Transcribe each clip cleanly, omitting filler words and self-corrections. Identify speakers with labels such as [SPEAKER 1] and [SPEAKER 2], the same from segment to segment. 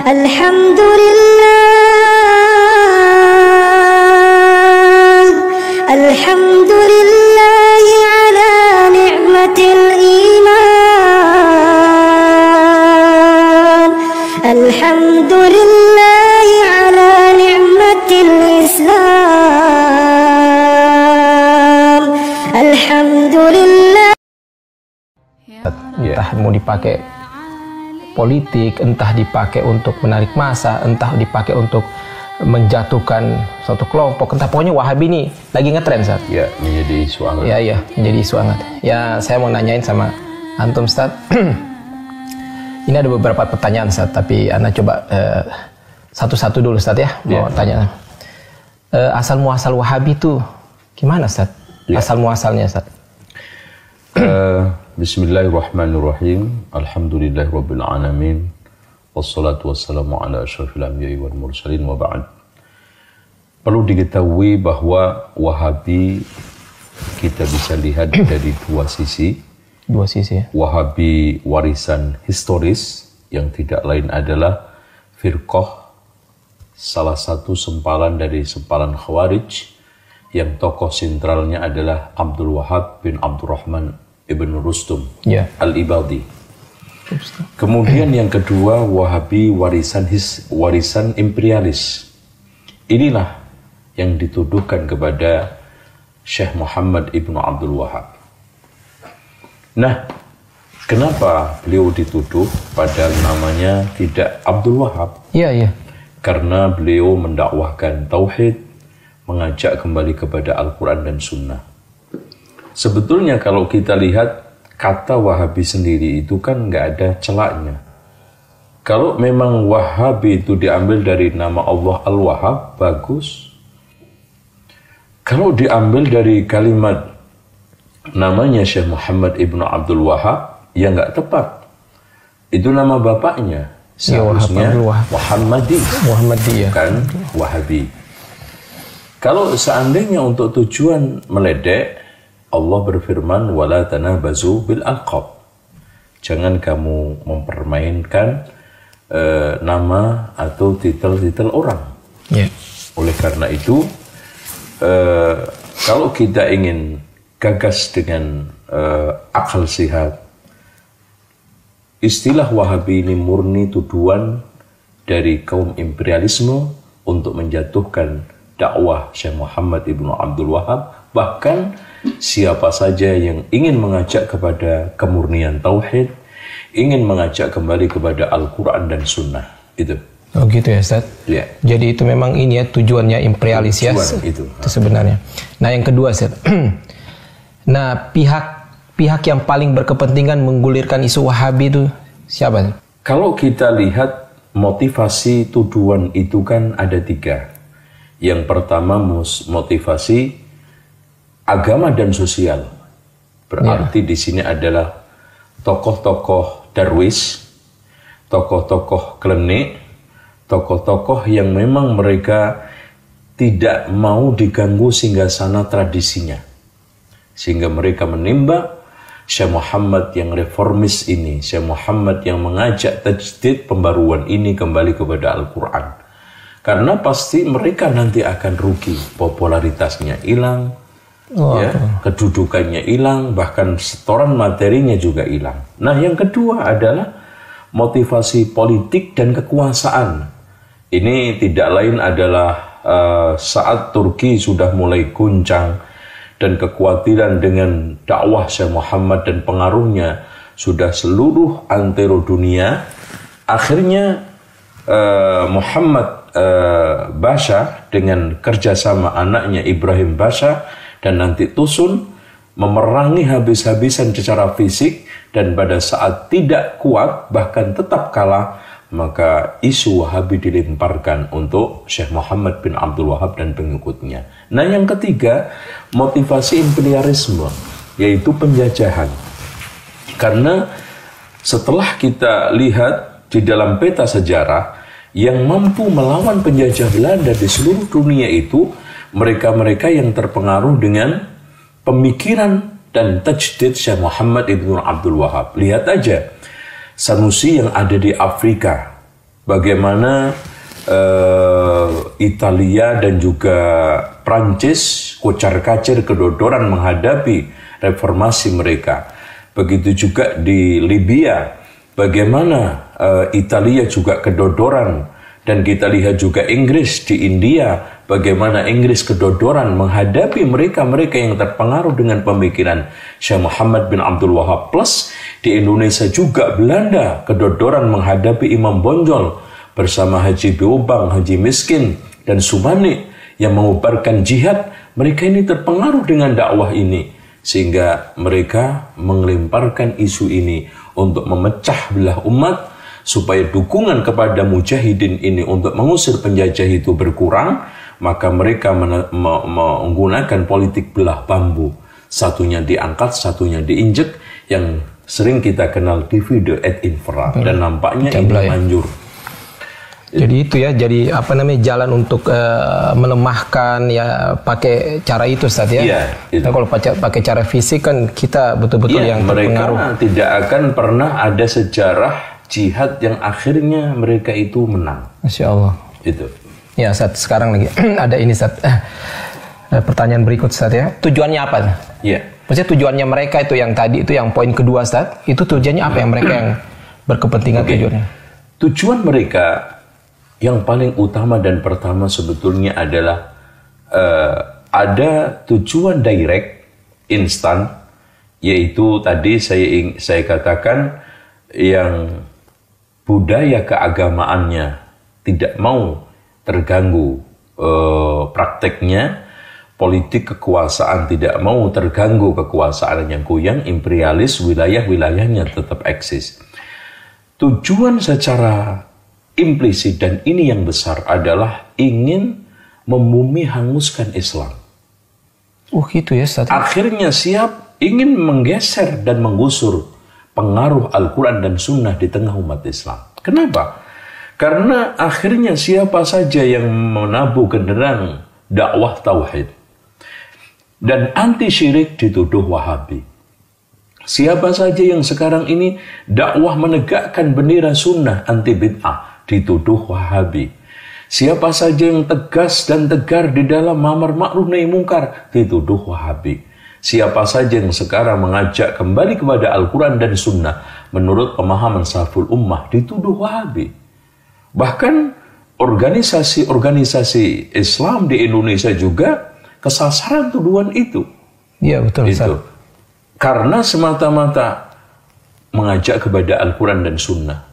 [SPEAKER 1] Alhamdulillah ala ni'matil iman. Alhamdulillah ala ni'matil Islam. Alhamdulillah.
[SPEAKER 2] Entah mau dipakai politik, entah dipakai untuk menarik massa, entah dipakai untuk menjatuhkan suatu kelompok, entah pokoknya Wahabi ini lagi ngetren saat.
[SPEAKER 3] Ya, menjadi isu hangat.
[SPEAKER 2] Ya, menjadi isu hangat. Ya, saya mau nanyain sama antum, Ustaz. Ini ada beberapa pertanyaan, Ustaz, tapi Anda coba satu-satu dulu, Ustaz, ya. Mau tanya. Asal muasal Wahabi itu gimana, Ustaz? Asal muasalnya, Ustaz.
[SPEAKER 3] Bismillahirrahmanirrahim. Alhamdulillahirabbil alamin. Wassalatu wassalamu ala asyrafil anbiya'i wal mursalin wa ba'd. Perlu diketahui bahwa Wahabi kita bisa lihat dari dua sisi.
[SPEAKER 2] Dua sisi, ya.
[SPEAKER 3] Wahabi warisan historis yang tidak lain adalah firqah, salah satu sempalan dari sempalan Khawarij yang tokoh sentralnya adalah Abdul Wahab bin Abdurrahman ibn Rustum al-Ibadi. Kemudian yang kedua, Wahabi warisan imperialis. Inilah yang dituduhkan kepada Syekh Muhammad ibnu Abdul Wahab. Nah, kenapa beliau dituduh padahal namanya tidak Abdul Wahab?
[SPEAKER 2] Iya.
[SPEAKER 3] Karena beliau mendakwahkan tauhid, mengajak kembali kepada Al-Quran dan Sunnah. Sebetulnya kalau kita lihat kata Wahabi sendiri itu kan nggak ada celaknya. Kalau memang Wahabi itu diambil dari nama Allah Al-Wahhab, bagus. Kalau diambil dari kalimat namanya Syekh Muhammad ibnu Abdul Wahab, ya nggak tepat. Itu nama bapaknya. Seharusnya Muhammadi, bukan Wahabi. Kalau seandainya untuk tujuan meledek, Allah berfirman, wala tanabazu bil alqab. Jangan kamu mempermainkan nama atau titel-titel orang. Oleh karena itu, kalau kita ingin gagas dengan akal sehat, istilah Wahabi ini murni tuduhan dari kaum imperialisme untuk menjatuhkan dakwah Syekh Muhammad ibnu Abdul Wahab. Bahkan siapa saja yang ingin mengajak kepada kemurnian tauhid, ingin mengajak kembali kepada Al-Quran dan Sunnah, itu.
[SPEAKER 2] Oh gitu ya, Ustaz?
[SPEAKER 3] Ya.
[SPEAKER 2] Jadi itu memang ini ya tujuannya imperialis,
[SPEAKER 3] tujuan, ya? Itu
[SPEAKER 2] sebenarnya. Nah yang kedua, Ustaz. Nah pihak yang paling berkepentingan menggulirkan isu Wahabi itu siapa?
[SPEAKER 3] Kalau kita lihat motivasi tuduhan itu kan ada tiga. Yang pertama motivasi agama dan sosial. Berarti di sini adalah tokoh-tokoh darwis, tokoh-tokoh klenik, tokoh-tokoh yang memang mereka tidak mau diganggu singgasana tradisinya. Sehingga mereka menimba Syekh Muhammad yang reformis ini, Syekh Muhammad yang mengajak tajdid pembaruan ini kembali kepada Al-Quran. Karena pasti mereka nanti akan rugi, popularitasnya hilang, kedudukannya hilang, bahkan setoran materinya juga hilang. Nah, yang kedua adalah motivasi politik dan kekuasaan. Ini tidak lain adalah saat Turki sudah mulai guncang dan kekhawatiran dengan dakwah Syekh Muhammad dan pengaruhnya sudah seluruh antero dunia, akhirnya Muhammad Basha dengan kerjasama anaknya Ibrahim Basha dan nanti Tusun memerangi habis-habisan secara fisik, dan pada saat tidak kuat bahkan tetap kalah, maka isu Wahabi dilemparkan untuk Syekh Muhammad bin Abdul Wahab dan pengikutnya. Nah yang ketiga, motivasi imperialisme, yaitu penjajahan. Karena setelah kita lihat di dalam peta sejarah, yang mampu melawan penjajah Belanda di seluruh dunia itu mereka-mereka yang terpengaruh dengan pemikiran dan tajdid Syekh Muhammad ibnu Abdul Wahab. Lihat aja, Sanusi yang ada di Afrika, bagaimana Italia dan juga Prancis kocar-kacir kedodoran menghadapi reformasi mereka. Begitu juga di Libya, bagaimana Italia juga kedodoran, dan kita lihat juga Inggris di India, bagaimana Inggris kedodoran menghadapi mereka-mereka yang terpengaruh dengan pemikiran Syekh Muhammad bin Abdul Wahab. Plus di Indonesia juga Belanda kedodoran menghadapi Imam Bonjol bersama Haji Beobang, Haji Miskin, dan Subani yang mengubarkan jihad. Mereka ini terpengaruh dengan dakwah ini, sehingga mereka mengelemparkan isu ini untuk memecah belah umat, supaya dukungan kepada mujahidin ini untuk mengusir penjajah itu berkurang. Maka mereka menggunakan politik belah bambu. Satunya diangkat, satunya diinjek, yang sering kita kenal divide et impera, dan nampaknya ini manjur.
[SPEAKER 2] Jadi itu ya, jadi apa namanya, jalan untuk melemahkan ya, pakai cara itu Ustaz ya.
[SPEAKER 3] Iya,
[SPEAKER 2] nah, kalau pakai cara fisik kan kita betul-betul yang terpengaruh.
[SPEAKER 3] Mereka tidak akan pernah ada sejarah jihad yang akhirnya mereka itu menang.
[SPEAKER 2] Masya Allah.
[SPEAKER 3] Itu.
[SPEAKER 2] Ya Ustaz, sekarang lagi ada ini Ustaz. Pertanyaan berikut Ustaz ya. Tujuannya apa?
[SPEAKER 3] Iya.
[SPEAKER 2] Maksudnya tujuannya mereka itu yang tadi itu, yang poin kedua Ustaz, itu tujuannya apa yang mereka yang berkepentingan tujuannya?
[SPEAKER 3] Tujuan mereka yang paling utama dan pertama sebetulnya adalah ada tujuan direct, instan, yaitu tadi saya katakan yang budaya keagamaannya tidak mau terganggu prakteknya, politik kekuasaan tidak mau terganggu kekuasaannya goyang, imperialis, wilayah-wilayahnya tetap eksis. Tujuan secara implisit, dan ini yang besar, adalah ingin membumi hanguskan Islam.
[SPEAKER 2] Gitu ya Ustaz.
[SPEAKER 3] Akhirnya siap ingin menggeser dan menggusur pengaruh Al-Quran dan Sunnah di tengah umat Islam. Kenapa? Karena akhirnya siapa saja yang menabuh genderang dakwah tauhid dan anti syirik dituduh Wahabi. Siapa saja yang sekarang ini dakwah menegakkan bendera sunnah anti bid'ah dituduh Wahabi. Siapa saja yang tegas dan tegar di dalam amar ma'ruf nahi mungkar dituduh Wahabi. Siapa saja yang sekarang mengajak kembali kepada Al-Quran dan Sunnah menurut pemahaman salaful ummah dituduh Wahabi. Bahkan organisasi-organisasi Islam di Indonesia juga kesasaran tuduhan itu.
[SPEAKER 2] Iya betul Ustaz.
[SPEAKER 3] Itu. Karena semata-mata mengajak kepada Al-Quran dan Sunnah.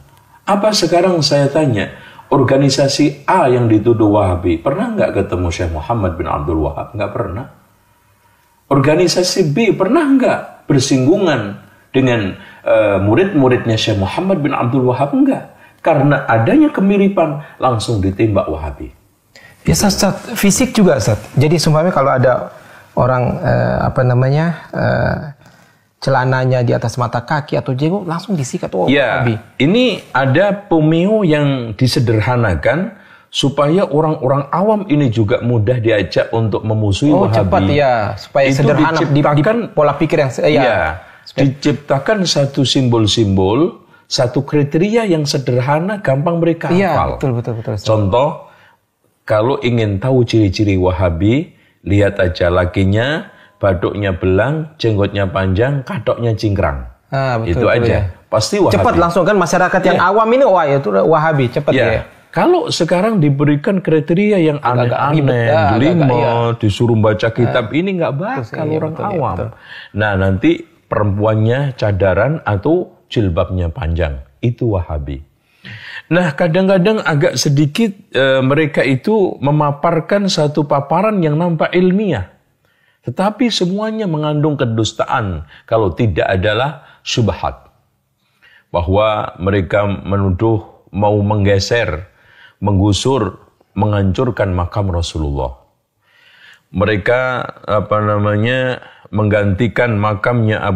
[SPEAKER 3] Apa sekarang saya tanya, organisasi A yang dituduh Wahabi, pernah nggak ketemu Syekh Muhammad bin Abdul Wahab? Nggak pernah. Organisasi B pernah nggak bersinggungan dengan murid-muridnya Syekh Muhammad bin Abdul Wahab? Nggak. Karena adanya kemiripan, langsung ditembak Wahabi.
[SPEAKER 2] Ya Ustaz, fisik juga Ustaz. Jadi sumpahnya kalau ada orang celananya di atas mata kaki atau jenggot langsung disikat
[SPEAKER 3] Wahabi. Ini ada pemio yang disederhanakan supaya orang-orang awam ini juga mudah diajak untuk memusuhi Wahabi.
[SPEAKER 2] Cepat ya, supaya itu sederhana di pola pikir yang
[SPEAKER 3] diciptakan satu simbol-simbol, satu kriteria yang sederhana, gampang mereka hafal.
[SPEAKER 2] Betul.
[SPEAKER 3] Contoh, kalau ingin tahu ciri-ciri Wahabi, lihat aja lakinya baduknya belang, jenggotnya panjang, katoknya cingkrang.
[SPEAKER 2] Betul,
[SPEAKER 3] itu aja. Ya. Pasti Wahabi.
[SPEAKER 2] Cepat langsung kan masyarakat yang awam ini, wah itu Wahabi, cepat ya.
[SPEAKER 3] Kalau sekarang diberikan kriteria yang aneh-aneh, delima, disuruh baca kitab, ini nggak bakal orang awam. Nah nanti perempuannya cadaran atau jilbabnya panjang, itu Wahabi. Nah kadang-kadang agak sedikit mereka itu memaparkan satu paparan yang nampak ilmiah. Tetapi semuanya mengandung kedustaan kalau tidak adalah syubhat. Bahwa mereka menuduh mau menggeser, menggusur, menghancurkan makam Rasulullah. Mereka menggantikan makamnya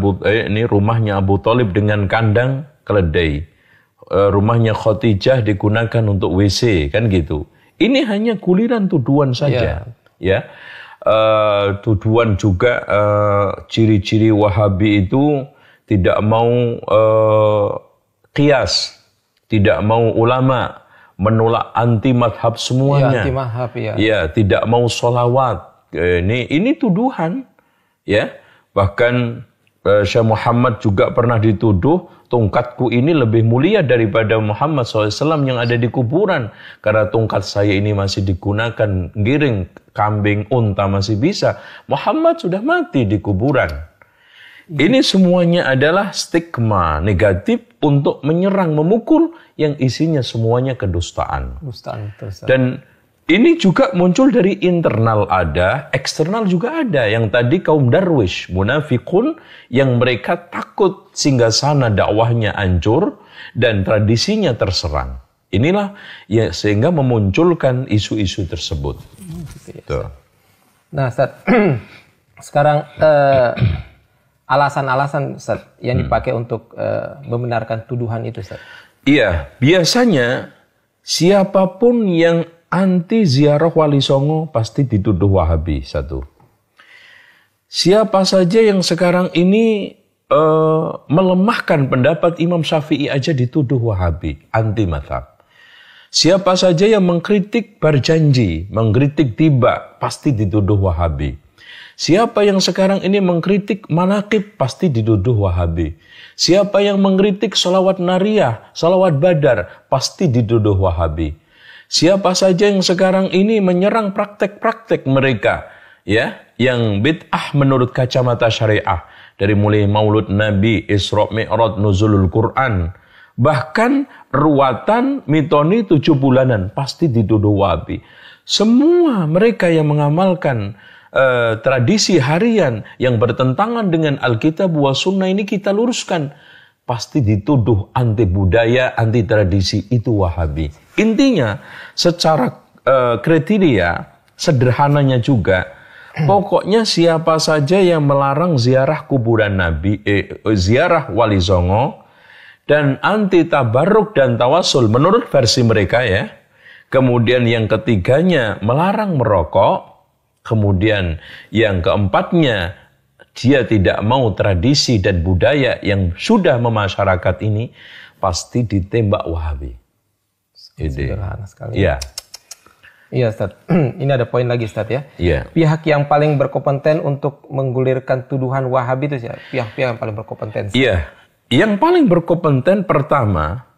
[SPEAKER 3] rumahnya Abu Thalib dengan kandang keledai. Rumahnya Khadijah digunakan untuk WC, kan gitu. Ini hanya kuliran tuduhan saja, ya. Tuduhan juga ciri-ciri Wahabi itu tidak mau qiyas, tidak mau ulama, menolak anti madhab semuanya.
[SPEAKER 2] Ya, anti madhab, ya.
[SPEAKER 3] Ya, tidak mau sholawat. Ini tuduhan, ya. Bahkan Syekh Muhammad juga pernah dituduh, tongkatku ini lebih mulia daripada Muhammad SAW yang ada di kuburan. Karena tongkat saya ini masih digunakan giring kambing, unta masih bisa. Muhammad sudah mati di kuburan. Ini semuanya adalah stigma negatif untuk menyerang, memukul yang isinya semuanya kedustaan. Dan ini juga muncul dari internal ada, eksternal juga ada. Yang tadi kaum darwish, munafikun, yang mereka takut singgasana dakwahnya hancur dan tradisinya terserang. Inilah ya sehingga memunculkan isu-isu tersebut.
[SPEAKER 2] Nah, Ustaz, sekarang alasan-alasan Ustaz yang dipakai untuk membenarkan tuduhan itu, Ustaz.
[SPEAKER 3] Iya, biasanya siapapun yang anti ziarah Wali Songo pasti dituduh Wahabi, satu. Siapa saja yang sekarang ini melemahkan pendapat Imam Syafi'i aja dituduh Wahabi, anti mazhab. Siapa saja yang mengkritik berjanji, mengkritik tiba, pasti dituduh Wahabi. Siapa yang sekarang ini mengkritik manaqib, pasti dituduh Wahabi. Siapa yang mengkritik salawat nariyah, salawat badar, pasti dituduh Wahabi. Siapa saja yang sekarang ini menyerang praktek-praktek mereka, ya, yang bid'ah menurut kacamata syariah, dari mulai Maulud Nabi, Isra Mi'raj, Nuzulul Quran, bahkan ruatan mitoni 7 bulanan, pasti dituduh Wahabi. Semua mereka yang mengamalkan tradisi harian yang bertentangan dengan Alkitab wa Sunnah ini kita luruskan, pasti dituduh anti budaya, anti tradisi, itu Wahabi. Intinya, secara kriteria, sederhananya juga, pokoknya siapa saja yang melarang ziarah kuburan Nabi, ziarah Wali Songo, dan anti tabarruk dan tawasul menurut versi mereka, ya. Kemudian yang ketiganya melarang merokok. Kemudian yang keempatnya, dia tidak mau tradisi dan budaya yang sudah memasyarakat ini, pasti ditembak Wahabi.
[SPEAKER 2] Sederhana sekali.
[SPEAKER 3] Iya.
[SPEAKER 2] Iya, Ustaz. Ini ada poin lagi, Ustaz, ya.
[SPEAKER 3] Iya.
[SPEAKER 2] Pihak yang paling berkompeten untuk menggulirkan tuduhan Wahabi itu, ya. Pihak-pihak yang paling berkompeten.
[SPEAKER 3] Iya. Yang paling berkompeten pertama,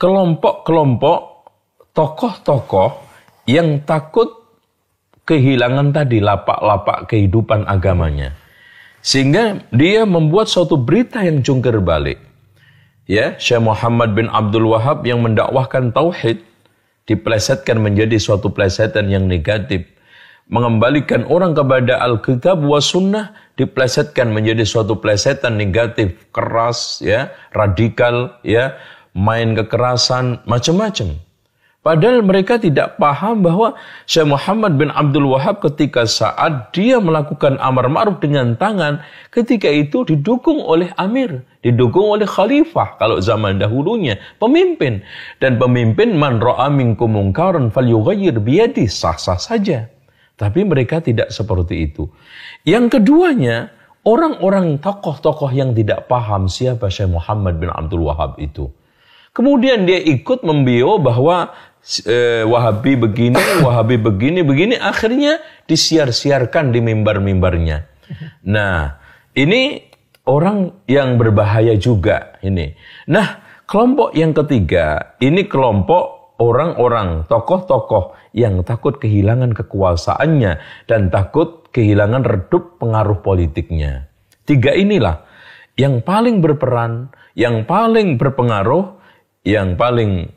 [SPEAKER 3] kelompok-kelompok tokoh-tokoh yang takut kehilangan tadi lapak-lapak kehidupan agamanya. Sehingga dia membuat suatu berita yang jungkir balik. Ya, Syekh Muhammad bin Abdul Wahab yang mendakwahkan tauhid diplesetkan menjadi suatu plesetan yang negatif. Mengembalikan orang kepada Alkitab wa Sunnah diplesetkan menjadi suatu plesetan negatif, keras, ya, radikal, ya, main kekerasan, macam-macam. Padahal mereka tidak paham bahwa Syekh Muhammad bin Abdul Wahab ketika saat dia melakukan amar ma'ruf dengan tangan, ketika itu didukung oleh amir, didukung oleh khalifah kalau zaman dahulunya, pemimpin. Dan pemimpin man ra'a minkum munkaran falyughayyir biyadihi, sah-sah saja. Tapi mereka tidak seperti itu. Yang keduanya, orang-orang tokoh-tokoh yang tidak paham siapa Syekh Muhammad bin Abdul Wahab itu. Kemudian dia ikut membio bahwa Wahabi begini, akhirnya disiar-siarkan di mimbar-mimbarnya. Nah, ini orang yang berbahaya juga ini. Nah, kelompok yang ketiga, ini kelompok orang-orang, tokoh-tokoh yang takut kehilangan kekuasaannya dan takut kehilangan redup pengaruh politiknya. Tiga inilah yang paling berperan, yang paling berpengaruh, yang paling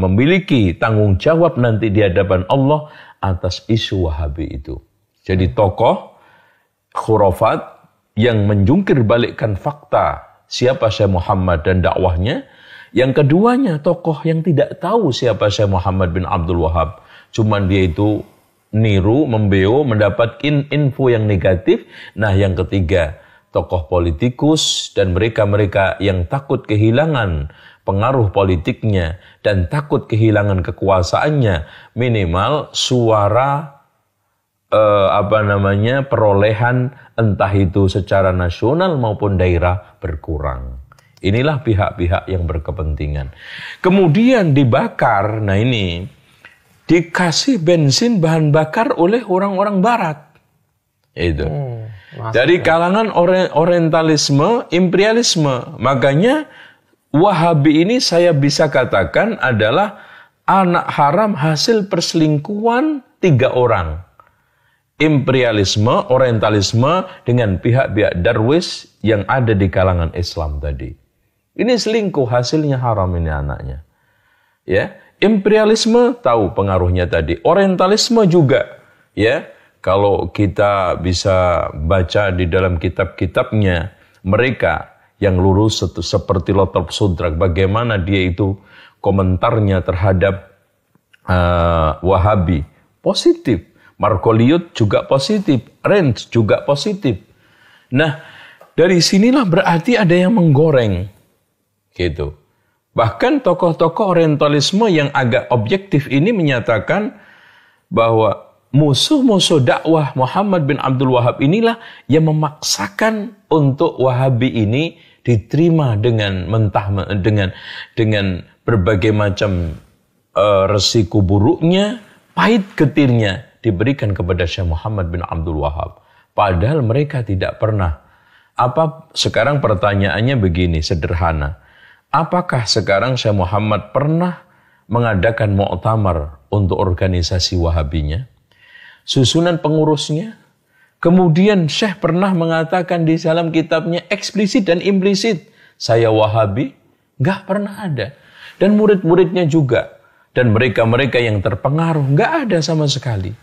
[SPEAKER 3] memiliki tanggung jawab nanti di hadapan Allah atas isu Wahabi itu. Jadi tokoh khurafat yang menjungkir balikkan fakta siapa Syekh Muhammad dan dakwahnya. Yang keduanya tokoh yang tidak tahu siapa Syekh Muhammad bin Abdul Wahab. Cuman dia itu niru, membeo, mendapat info yang negatif. Nah, yang ketiga tokoh politikus dan mereka-mereka yang takut kehilangan pengaruh politiknya dan takut kehilangan kekuasaannya, minimal suara perolehan entah itu secara nasional maupun daerah berkurang. Inilah pihak-pihak yang berkepentingan. Kemudian dibakar, nah ini dikasih bensin bahan bakar oleh orang-orang barat. Itu. Dari kalangan orientalisme, imperialisme. Makanya Wahabi ini saya bisa katakan adalah anak haram hasil perselingkuhan 3 orang. Imperialisme, orientalisme dengan pihak-pihak darwis yang ada di kalangan Islam tadi. Ini selingkuh, hasilnya haram ini anaknya. Ya, imperialisme tahu pengaruhnya tadi. Orientalisme juga, ya. Kalau kita bisa baca di dalam kitab-kitabnya mereka yang lurus seperti Lotolf Sudrak, bagaimana dia itu komentarnya terhadap Wahabi positif, Margoliouth juga positif, Renz juga positif. Nah, dari sinilah berarti ada yang menggoreng, gitu. Bahkan tokoh-tokoh orientalisme yang agak objektif ini menyatakan bahwa musuh-musuh dakwah Muhammad bin Abdul Wahab inilah yang memaksakan untuk Wahabi ini diterima dengan dengan berbagai macam resiko buruknya, pahit getirnya diberikan kepada Syekh Muhammad bin Abdul Wahab. Padahal mereka tidak pernah. Sekarang pertanyaannya begini, sederhana. Apakah sekarang Syekh Muhammad pernah mengadakan muktamar untuk organisasi Wahabinya? Susunan pengurusnya? Kemudian Syekh pernah mengatakan di dalam kitabnya eksplisit dan implisit, saya Wahabi? Nggak pernah ada. Dan murid-muridnya juga. Dan mereka-mereka yang terpengaruh, nggak ada sama sekali.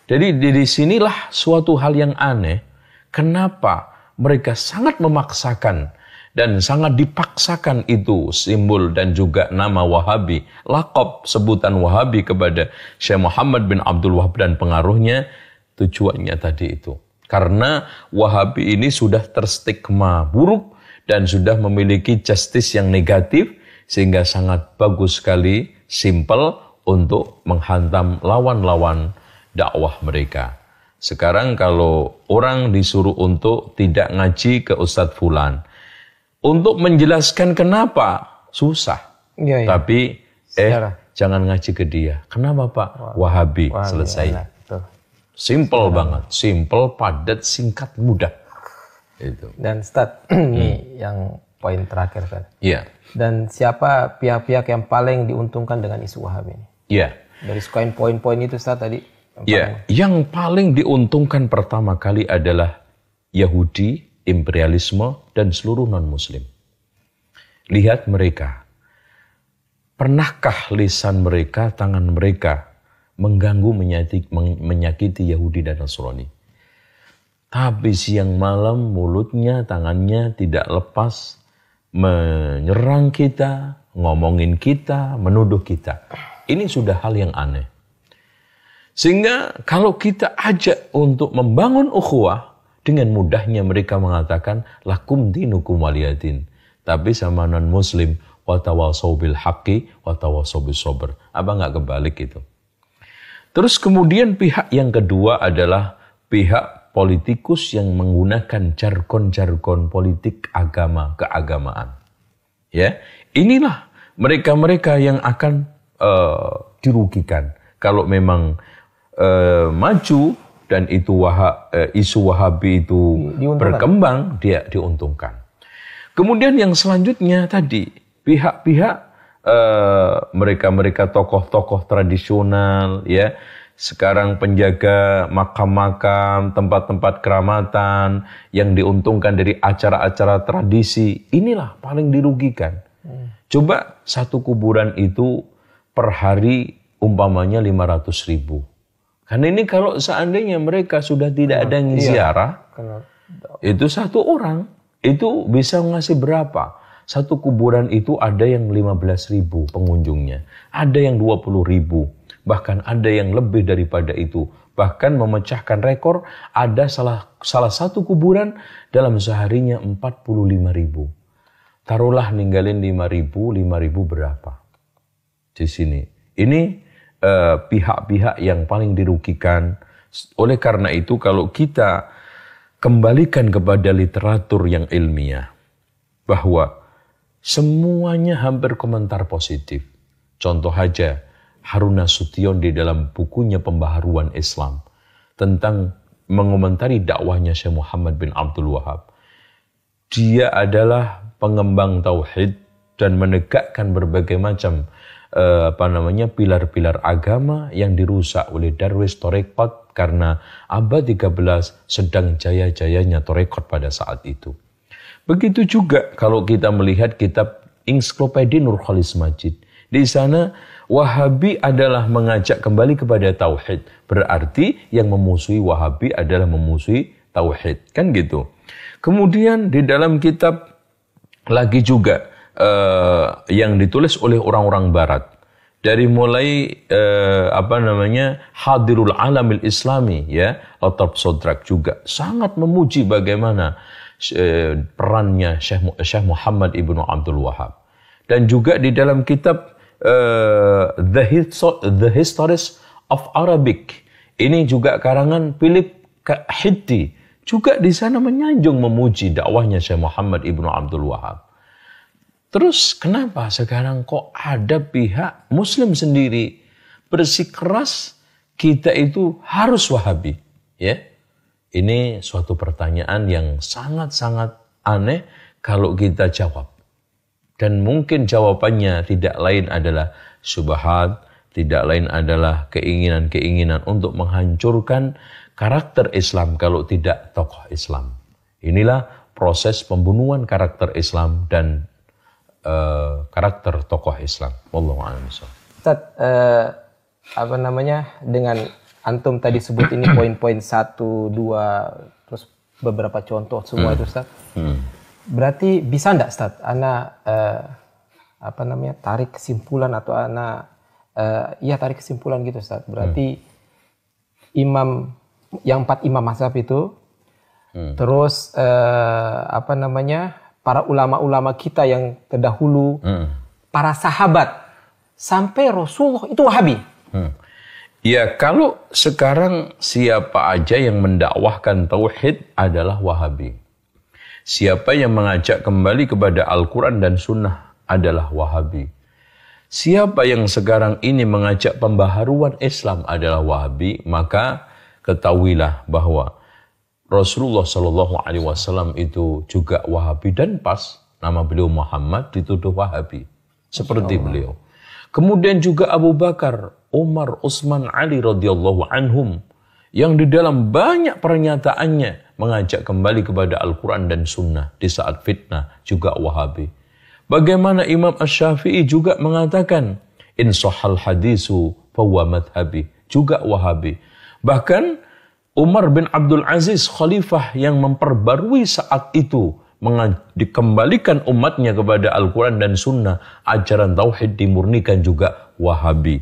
[SPEAKER 3] Jadi di sinilah suatu hal yang aneh. Kenapa mereka sangat memaksakan dan sangat dipaksakan itu simbol dan juga nama Wahabi, laqab sebutan Wahabi kepada Syekh Muhammad bin Abdul Wahab dan pengaruhnya, tujuannya tadi itu. Karena Wahabi ini sudah terstigma buruk dan sudah memiliki justice yang negatif, sehingga sangat bagus sekali, simple untuk menghantam lawan-lawan dakwah mereka. Sekarang kalau orang disuruh untuk tidak ngaji ke Ustadz Fulan, untuk menjelaskan kenapa, susah.
[SPEAKER 2] Ya.
[SPEAKER 3] Tapi, jangan ngaji ke dia. Kenapa Pak? Wahabi, selesai.
[SPEAKER 2] Ya,
[SPEAKER 3] simple banget. Simple, padat, singkat, mudah. Itu.
[SPEAKER 2] Dan Ustaz, ini yang poin terakhir Ustaz.
[SPEAKER 3] Iya.
[SPEAKER 2] Dan siapa pihak-pihak yang paling diuntungkan dengan isu Wahabi ini?
[SPEAKER 3] Iya.
[SPEAKER 2] Dari sekian poin-poin itu Ustaz tadi.
[SPEAKER 3] Yang paling diuntungkan pertama kali adalah Yahudi, imperialisme, dan seluruh non-muslim. Lihat mereka. Pernahkah lisan mereka, tangan mereka mengganggu, menyakiti Yahudi dan Nasrani? Tapi siang malam mulutnya, tangannya tidak lepas menyerang kita, ngomongin kita, menuduh kita. Ini sudah hal yang aneh. Sehingga kalau kita ajak untuk membangun ukhuwah, dengan mudahnya mereka mengatakan lakum dinukum waliyadin. Tapi sama non-muslim, watawasau bil haqqi, watawasau bis sabr. Apa nggak kebalik itu? Terus kemudian pihak yang kedua adalah pihak politikus yang menggunakan jargon-jargon politik agama, keagamaan. Ya, inilah mereka-mereka yang akan dirugikan kalau memang maju dan itu isu Wahabi itu berkembang, dia diuntungkan. Kemudian yang selanjutnya tadi, pihak-pihak mereka-mereka tokoh-tokoh tradisional, ya, sekarang penjaga makam-makam, tempat-tempat keramatan yang diuntungkan dari acara-acara tradisi, inilah paling dirugikan. Coba satu kuburan itu per hari umpamanya 500.000. Karena ini kalau seandainya mereka sudah tidak ada yang ziarah, itu satu orang, itu bisa ngasih berapa? Satu kuburan itu ada yang 15.000 pengunjungnya, ada yang 20.000, bahkan ada yang lebih daripada itu. Bahkan memecahkan rekor, ada salah satu kuburan dalam seharinya 45.000. Taruhlah ninggalin 5.000 berapa? Di sini. Ini pihak-pihak yang paling dirugikan. Oleh karena itu kalau kita kembalikan kepada literatur yang ilmiah, bahwa semuanya hampir komentar positif. Contoh aja, Harun Nasution di dalam bukunya Pembaharuan Islam tentang mengomentari dakwahnya Syekh Muhammad bin Abdul Wahab. Dia adalah pengembang tauhid dan menegakkan berbagai macam pilar-pilar agama yang dirusak oleh Darwis Torekot karena abad 13 sedang jaya-jayanya Torekot pada saat itu. Begitu juga kalau kita melihat kitab Ensiklopedia Nur Khalis Majid. Di sana Wahabi adalah mengajak kembali kepada tauhid. Berarti yang memusuhi Wahabi adalah memusuhi tauhid. Kan gitu. Kemudian di dalam kitab lagi juga yang ditulis oleh orang-orang barat. Dari mulai Hadirul Alamil Islami ya, Latab Sodrak juga sangat memuji bagaimana perannya Syekh Muhammad ibnu Abdul Wahab. Dan juga di dalam kitab The Histories of Arabic, ini juga karangan Philip Hitti, juga di sana menyanjung memuji dakwahnya Syekh Muhammad ibnu Abdul Wahab. Terus kenapa sekarang kok ada pihak Muslim sendiri bersikeras kita itu harus Wahabi? Ya, ini suatu pertanyaan yang sangat-sangat aneh kalau kita jawab. Dan mungkin jawabannya tidak lain adalah syubhat, tidak lain adalah keinginan-keinginan untuk menghancurkan karakter Islam kalau tidak tokoh Islam. Inilah proses pembunuhan karakter Islam dan karakter tokoh Islam. Wallahu a'lam.
[SPEAKER 2] Ustaz, dengan antum tadi sebut ini poin-poin 1, 2, terus beberapa contoh semua itu Ustaz. Berarti bisa enggak Ustaz, tarik kesimpulan atau tarik kesimpulan gitu Ustaz. Berarti imam yang 4 imam mazhab itu terus para ulama-ulama kita yang terdahulu, para sahabat, sampai Rasulullah itu Wahabi.
[SPEAKER 3] Ya, kalau sekarang siapa aja yang mendakwahkan tauhid adalah Wahabi. Siapa yang mengajak kembali kepada Al-Quran dan Sunnah adalah Wahabi. Siapa yang sekarang ini mengajak pembaharuan Islam adalah Wahabi, maka ketahuilah bahwa Rasulullah Shallallahu Alaihi Wasallam itu juga Wahabi, dan pas nama beliau Muhammad dituduh Wahabi seperti beliau. Kemudian juga Abu Bakar, Umar, Utsman, Ali radhiyallahu anhum yang di dalam banyak pernyataannya mengajak kembali kepada Al-Quran dan Sunnah di saat fitnah juga Wahabi. Bagaimana Imam Asy-Syafi'i juga mengatakan in sahal hadisu fahuwa madhabi, juga Wahabi. Bahkan Umar bin Abdul Aziz, khalifah yang memperbarui saat itu, dikembalikan umatnya kepada Al-Quran dan Sunnah, ajaran tauhid dimurnikan juga Wahabi.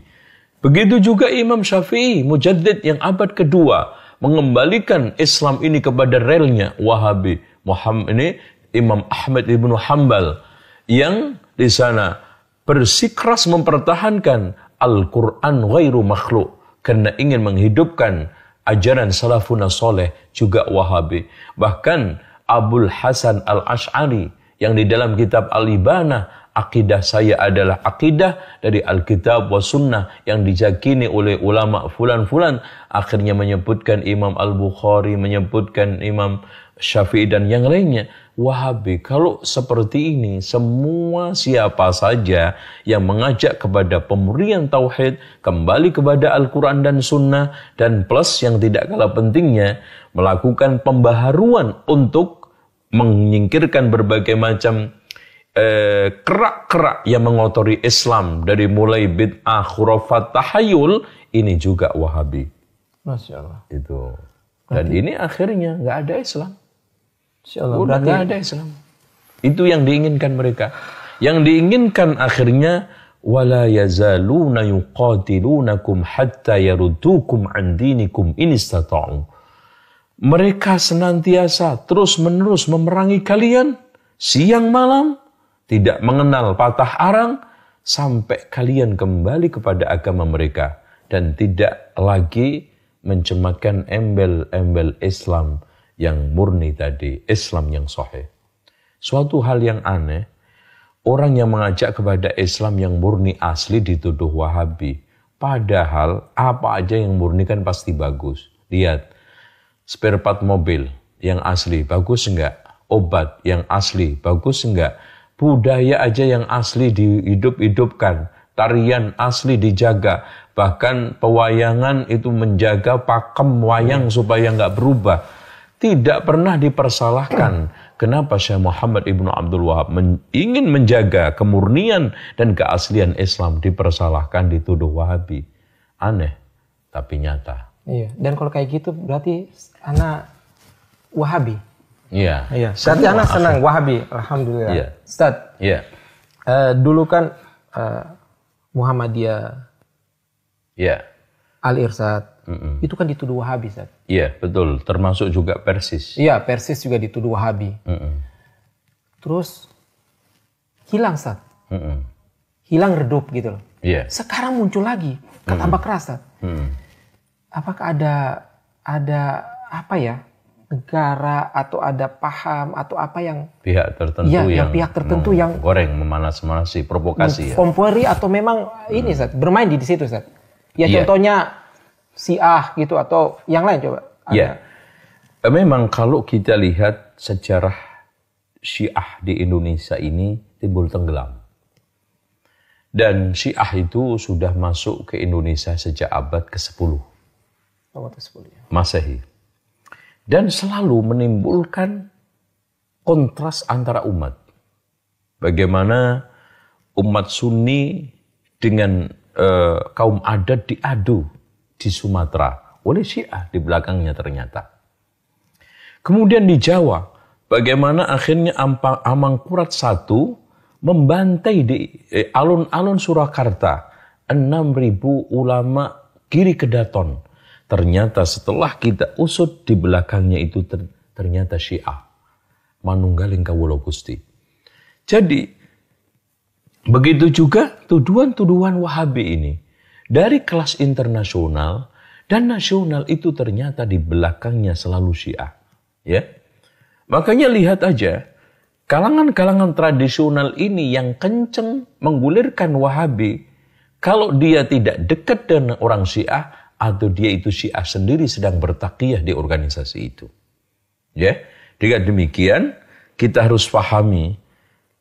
[SPEAKER 3] Begitu juga Imam Syafi'i, mujaddid yang abad kedua, mengembalikan Islam ini kepada relnya Wahabi. Muhammad ini Imam Ahmad ibnu Hanbal yang di sana bersikeras mempertahankan Al-Quran ghairu makhluk karena ingin menghidupkan ajaran salafun soleh, juga Wahabi. Bahkan Abul Hasan Al-Ash'ari yang di dalam kitab Al-Ibanah, akidah saya adalah akidah dari Alkitab wa Sunnah yang diyakini oleh ulama fulan-fulan, akhirnya menyebutkan Imam Al-Bukhari, menyebutkan Imam Syafi'i dan yang lainnya. Wahabi. Kalau seperti ini, semua siapa saja yang mengajak kepada pemurnian tauhid, kembali kepada Al-Quran dan Sunnah, dan plus yang tidak kalah pentingnya, melakukan pembaharuan untuk menyingkirkan berbagai macam kerak-kerak yang mengotori Islam, dari mulai bid'ah, khurafat, tahayul, ini juga Wahabi.
[SPEAKER 2] Masya Allah.
[SPEAKER 3] Itu. Dan ini akhirnya nggak ada Islam.
[SPEAKER 2] Udah
[SPEAKER 3] nggak ada Islam. Itu yang diinginkan mereka. Yang diinginkan akhirnya wala yazaluna yuqatilunakum hatta yaruddukum an dinikum in istata'u. Mereka senantiasa terus-menerus memerangi kalian siang malam, tidak mengenal patah arang, sampai kalian kembali kepada agama mereka dan tidak lagi mencemarkan embel-embel Islam yang murni tadi, Islam yang sahih. Suatu hal yang aneh, orang yang mengajak kepada Islam yang murni asli dituduh Wahabi. Padahal apa aja yang murni kan pasti bagus. Lihat, spare part mobil yang asli bagus enggak? Obat yang asli bagus enggak? Budaya aja yang asli dihidup-hidupkan. Tarian asli dijaga. Bahkan pewayangan itu menjaga pakem wayang supaya enggak berubah. Tidak pernah dipersalahkan. Kenapa Syekh Muhammad Ibnu Abdul Wahab ingin menjaga kemurnian dan keaslian Islam dipersalahkan, dituduh Wahabi? Aneh, tapi nyata.
[SPEAKER 2] Iya. Dan kalau kayak gitu berarti anak Wahabi.
[SPEAKER 3] Iya.
[SPEAKER 2] Iya. Berarti anak senang Wahabi. Alhamdulillah.
[SPEAKER 3] Iya.
[SPEAKER 2] Ustaz.
[SPEAKER 3] Iya.
[SPEAKER 2] Dulu kan Muhammadiyah.
[SPEAKER 3] Iya.
[SPEAKER 2] Al-Irsyad. Itu kan dituduh Wahabi, Ustaz.
[SPEAKER 3] Iya, betul. Termasuk juga Persis.
[SPEAKER 2] Iya, Persis juga dituduh Wahabi. Terus hilang, Ustaz. Hilang redup gitu loh.
[SPEAKER 3] Iya.
[SPEAKER 2] Sekarang muncul lagi, tambah keras, Ustaz. Apakah ada apa ya? Negara atau ada paham atau apa yang
[SPEAKER 3] pihak tertentu
[SPEAKER 2] yang pihak tertentu yang
[SPEAKER 3] goreng, memanas-manasi, provokasi ya.
[SPEAKER 2] Kompori atau memang ini, Ustaz, bermain di situ, Ustaz. Ya contohnya Syiah gitu atau yang lain coba.
[SPEAKER 3] Ya, memang kalau kita lihat sejarah Syiah di Indonesia ini timbul tenggelam. Dan Syiah itu sudah masuk ke Indonesia sejak abad ke-10.
[SPEAKER 2] Abad ke-10 ya.
[SPEAKER 3] Masehi. Dan selalu menimbulkan kontras antara umat. Bagaimana umat Sunni dengan kaum adat diadu di Sumatera oleh Syiah di belakangnya ternyata. Kemudian di Jawa, bagaimana akhirnya Amangkurat I membantai di alun-alun Surakarta 6.000 ulama kiri kedaton. Ternyata setelah kita usut di belakangnya itu ternyata Syiah. Manunggaling Kawula Gusti. Jadi begitu juga tuduhan-tuduhan Wahabi ini. Dari kelas internasional dan nasional itu ternyata di belakangnya selalu Syiah. Ya. Makanya lihat aja, kalangan-kalangan tradisional ini yang kenceng menggulirkan Wahabi, kalau dia tidak dekat dengan orang Syiah, atau dia itu Syiah sendiri sedang bertaqiyah di organisasi itu. Ya. Dengan demikian, kita harus pahami,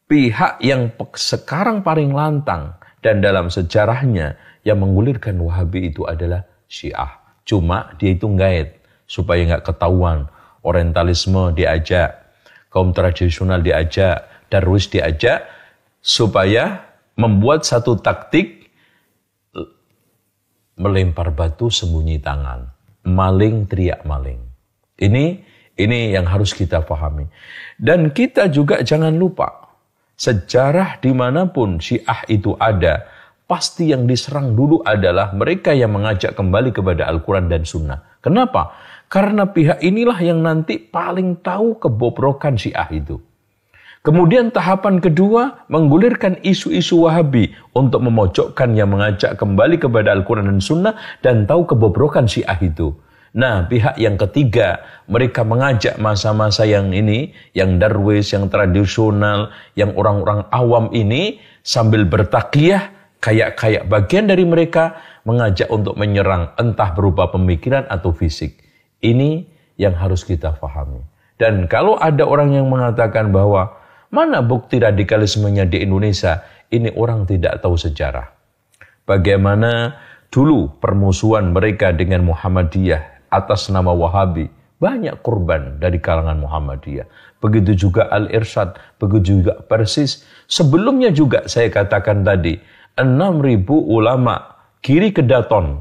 [SPEAKER 3] pihak yang sekarang paling lantang dan dalam sejarahnya yang menggulirkan Wahabi itu adalah Syiah. Cuma dia itu ngait supaya nggak ketahuan. Orientalisme diajak, kaum tradisional diajak, Darwis diajak, supaya membuat satu taktik melempar batu sembunyi tangan, maling teriak maling. Ini yang harus kita pahami. Dan kita juga jangan lupa, sejarah dimanapun Syiah itu ada, pasti yang diserang dulu adalah mereka yang mengajak kembali kepada Al-Quran dan Sunnah. Kenapa? Karena pihak inilah yang nanti paling tahu kebobrokan Syiah itu. Kemudian tahapan kedua, menggulirkan isu-isu Wahabi untuk memojokkan yang mengajak kembali kepada Al-Quran dan Sunnah dan tahu kebobrokan Syiah itu. Nah, pihak yang ketiga, mereka mengajak masa-masa yang ini, yang Darwis, yang tradisional, yang orang-orang awam ini, sambil bertaqiyah, kayak bagian dari mereka mengajak untuk menyerang, entah berupa pemikiran atau fisik. Ini yang harus kita pahami. Dan kalau ada orang yang mengatakan bahwa mana bukti radikalismenya di Indonesia, ini orang tidak tahu sejarah. Bagaimana dulu permusuhan mereka dengan Muhammadiyah atas nama Wahabi, banyak korban dari kalangan Muhammadiyah. Begitu juga Al-Irsyad, begitu juga Persis. Sebelumnya juga saya katakan tadi, 6.000 ulama kiri kedaton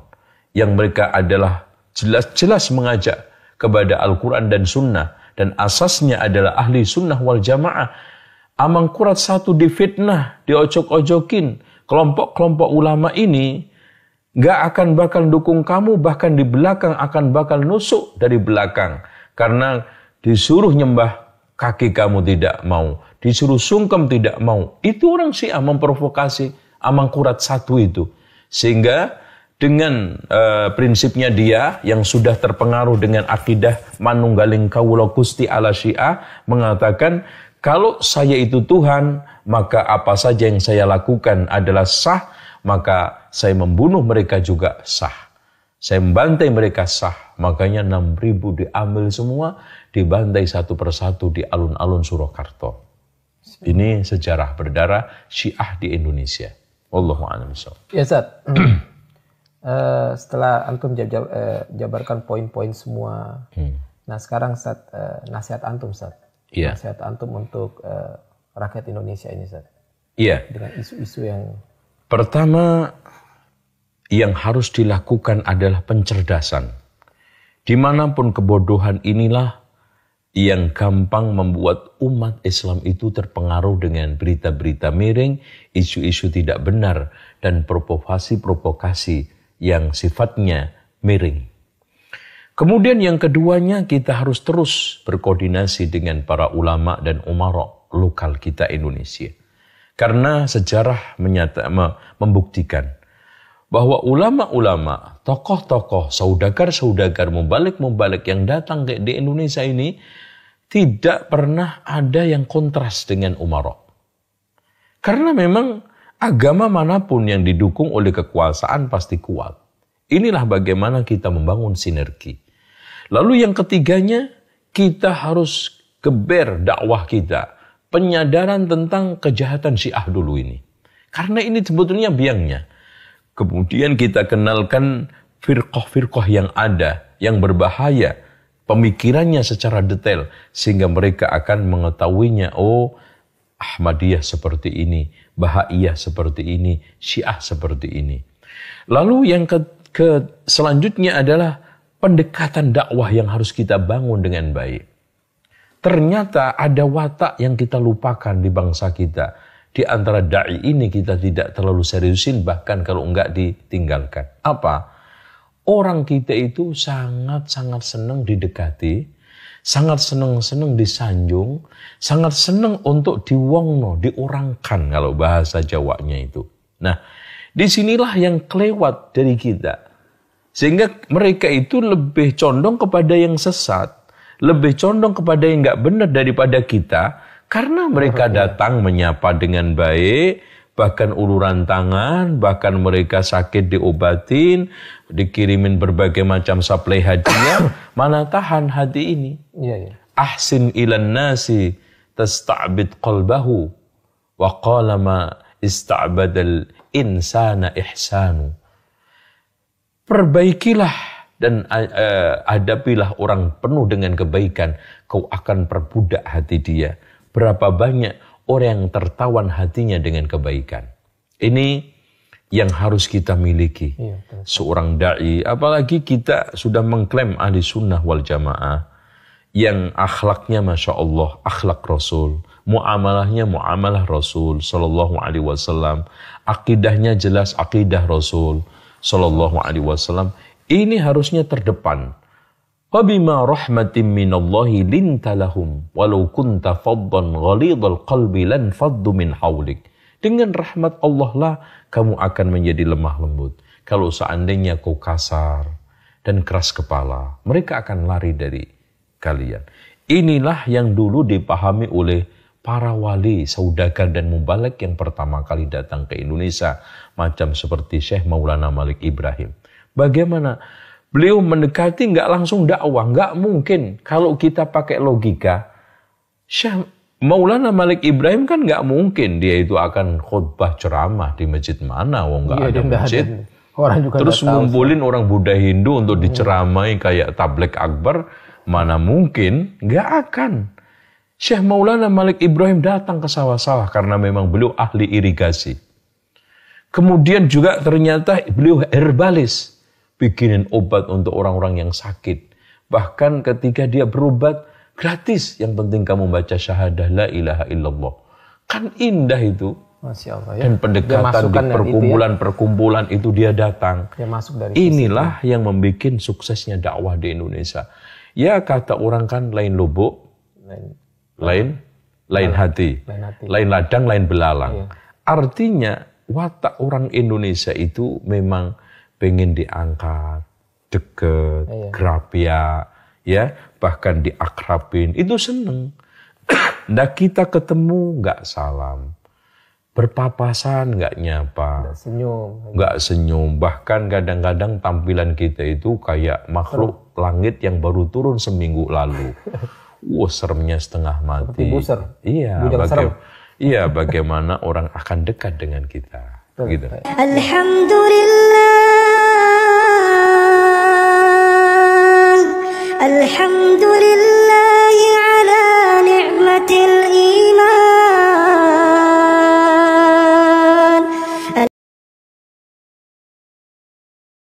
[SPEAKER 3] yang mereka adalah jelas-jelas mengajak kepada Al-Quran dan Sunnah, dan asasnya adalah ahli sunnah wal jamaah. Amangkurat I difitnah, diojok-ojokin. Kelompok-kelompok ulama ini gak akan bakal dukung kamu, bahkan di belakang akan bakal nusuk dari belakang. Karena disuruh nyembah kaki kamu tidak mau, disuruh sungkem tidak mau. Itu orang Syiah memprovokasi Amangkurat I itu. Sehingga dengan prinsipnya dia yang sudah terpengaruh dengan akidah Manunggaling Kawula Gusti ala Syiah, mengatakan Kalau saya itu Tuhan, maka apa saja yang saya lakukan adalah sah, maka saya membunuh mereka juga sah. Saya membantai mereka sah. Makanya 6.000 diambil semua, dibantai satu persatu di alun-alun Surakarta. Ini sejarah berdarah Syiah di Indonesia. Wallahu a'lam bishawab.
[SPEAKER 2] Ya Ustaz, setelah antum jabarkan poin-poin semua, nah sekarang Ustaz, nasihat antum Ustaz.
[SPEAKER 3] Iya.
[SPEAKER 2] Nasihat antum untuk rakyat Indonesia ini Ustaz.
[SPEAKER 3] Iya.
[SPEAKER 2] Dengan isu-isu yang...
[SPEAKER 3] Pertama, yang harus dilakukan adalah pencerdasan. Dimanapun kebodohan inilah yang gampang membuat umat Islam itu terpengaruh dengan berita-berita miring, isu-isu tidak benar, dan provokasi-provokasi yang sifatnya miring. Kemudian yang keduanya, kita harus terus berkoordinasi dengan para ulama dan umara lokal kita Indonesia. Karena sejarah membuktikan bahwa ulama-ulama, tokoh-tokoh, saudagar-saudagar, mubalik-mubalik yang datang di Indonesia ini tidak pernah ada yang kontras dengan umara. Karena memang agama manapun yang didukung oleh kekuasaan pasti kuat. Inilah bagaimana kita membangun sinergi. Lalu yang ketiganya, kita harus geber dakwah kita. Penyadaran tentang kejahatan Syiah dulu ini. Karena ini sebetulnya biangnya. Kemudian kita kenalkan firqah-firqah yang ada, yang berbahaya. Pemikirannya secara detail. Sehingga mereka akan mengetahuinya, oh Ahmadiyah seperti ini, Bahaiyah seperti ini, Syiah seperti ini. Lalu yang selanjutnya adalah pendekatan dakwah yang harus kita bangun dengan baik. Ternyata ada watak yang kita lupakan di bangsa kita. Di antara da'i ini kita tidak terlalu seriusin, bahkan kalau enggak ditinggalkan. Apa? Orang kita itu sangat-sangat senang didekati, sangat senang disanjung, sangat senang untuk diwongno, diorangkan kalau bahasa Jawanya itu. Nah, disinilah yang kelewat dari kita. Sehingga mereka itu lebih condong kepada yang sesat, lebih condong kepada yang nggak benar daripada kita, karena mereka datang menyapa dengan baik, bahkan uluran tangan, bahkan mereka sakit diobatin, dikirimin berbagai macam suplai hadiah, mana tahan hati ini.
[SPEAKER 2] Iya.
[SPEAKER 3] Ahsin ilan nasi tasta'bid qalbahu, wa qala ma ista'badal insana ihsanu. Perbaikilah dan hadapilah orang penuh dengan kebaikan, kau akan perbudak hati dia. Berapa banyak orang yang tertawan hatinya dengan kebaikan. Ini yang harus kita miliki. Iya, seorang da'i, apalagi kita sudah mengklaim ahli sunnah wal jamaah, yang akhlaknya Masya Allah, akhlak Rasul, muamalahnya muamalah Rasul Sallallahu Alaihi Wasallam, akidahnya jelas akidah Rasul Sallallahu Alaihi Wasallam. Ini harusnya terdepan. Wabima rahmatin minallahi linta lahum walau kunta faddan ghalidhal qalbi lan faddu min hawlik. Dengan rahmat Allah lah kamu akan menjadi lemah lembut. Kalau seandainya kau kasar dan keras kepala, mereka akan lari dari kalian. Inilah yang dulu dipahami oleh para wali, saudagar dan mubalik yang pertama kali datang ke Indonesia, macam seperti Syekh Maulana Malik Ibrahim. Bagaimana beliau mendekati, nggak langsung dakwah, nggak mungkin. Kalau kita pakai logika, Syekh Maulana Malik Ibrahim kan nggak mungkin dia itu akan khutbah ceramah di masjid mana, wong nggak ada masjid.
[SPEAKER 2] Orang juga
[SPEAKER 3] terus ngumpulin orang Buddha Hindu untuk diceramai kayak tabligh akbar, mana mungkin? Nggak akan. Syekh Maulana Malik Ibrahim datang ke sawah-sawah karena memang beliau ahli irigasi. Kemudian juga ternyata beliau herbalis, bikinin obat untuk orang-orang yang sakit. Bahkan ketika dia berobat, gratis. Yang penting kamu baca syahadah la ilaha illallah. Kan indah itu.
[SPEAKER 2] Masya Allah, ya.
[SPEAKER 3] Dan pendekatan di perkumpulan-perkumpulan itu dia datang.
[SPEAKER 2] Dia masuk dari
[SPEAKER 3] inilah yang membuat suksesnya dakwah di Indonesia. Ya kata orang kan lain lubuk, lain hati. Lain ladang, lain belalang. Iya. Artinya watak orang Indonesia itu memang pengen diangkat, deket, gerapia, ya, bahkan diakrabin, itu seneng. Nah kita ketemu nggak salam, berpapasan nggak nyapa, nggak senyum. Bahkan kadang-kadang tampilan kita itu kayak makhluk langit yang baru turun seminggu lalu. Seremnya setengah mati. Iya, bagaimana orang akan dekat dengan kita. Gitu.
[SPEAKER 1] Alhamdulillah.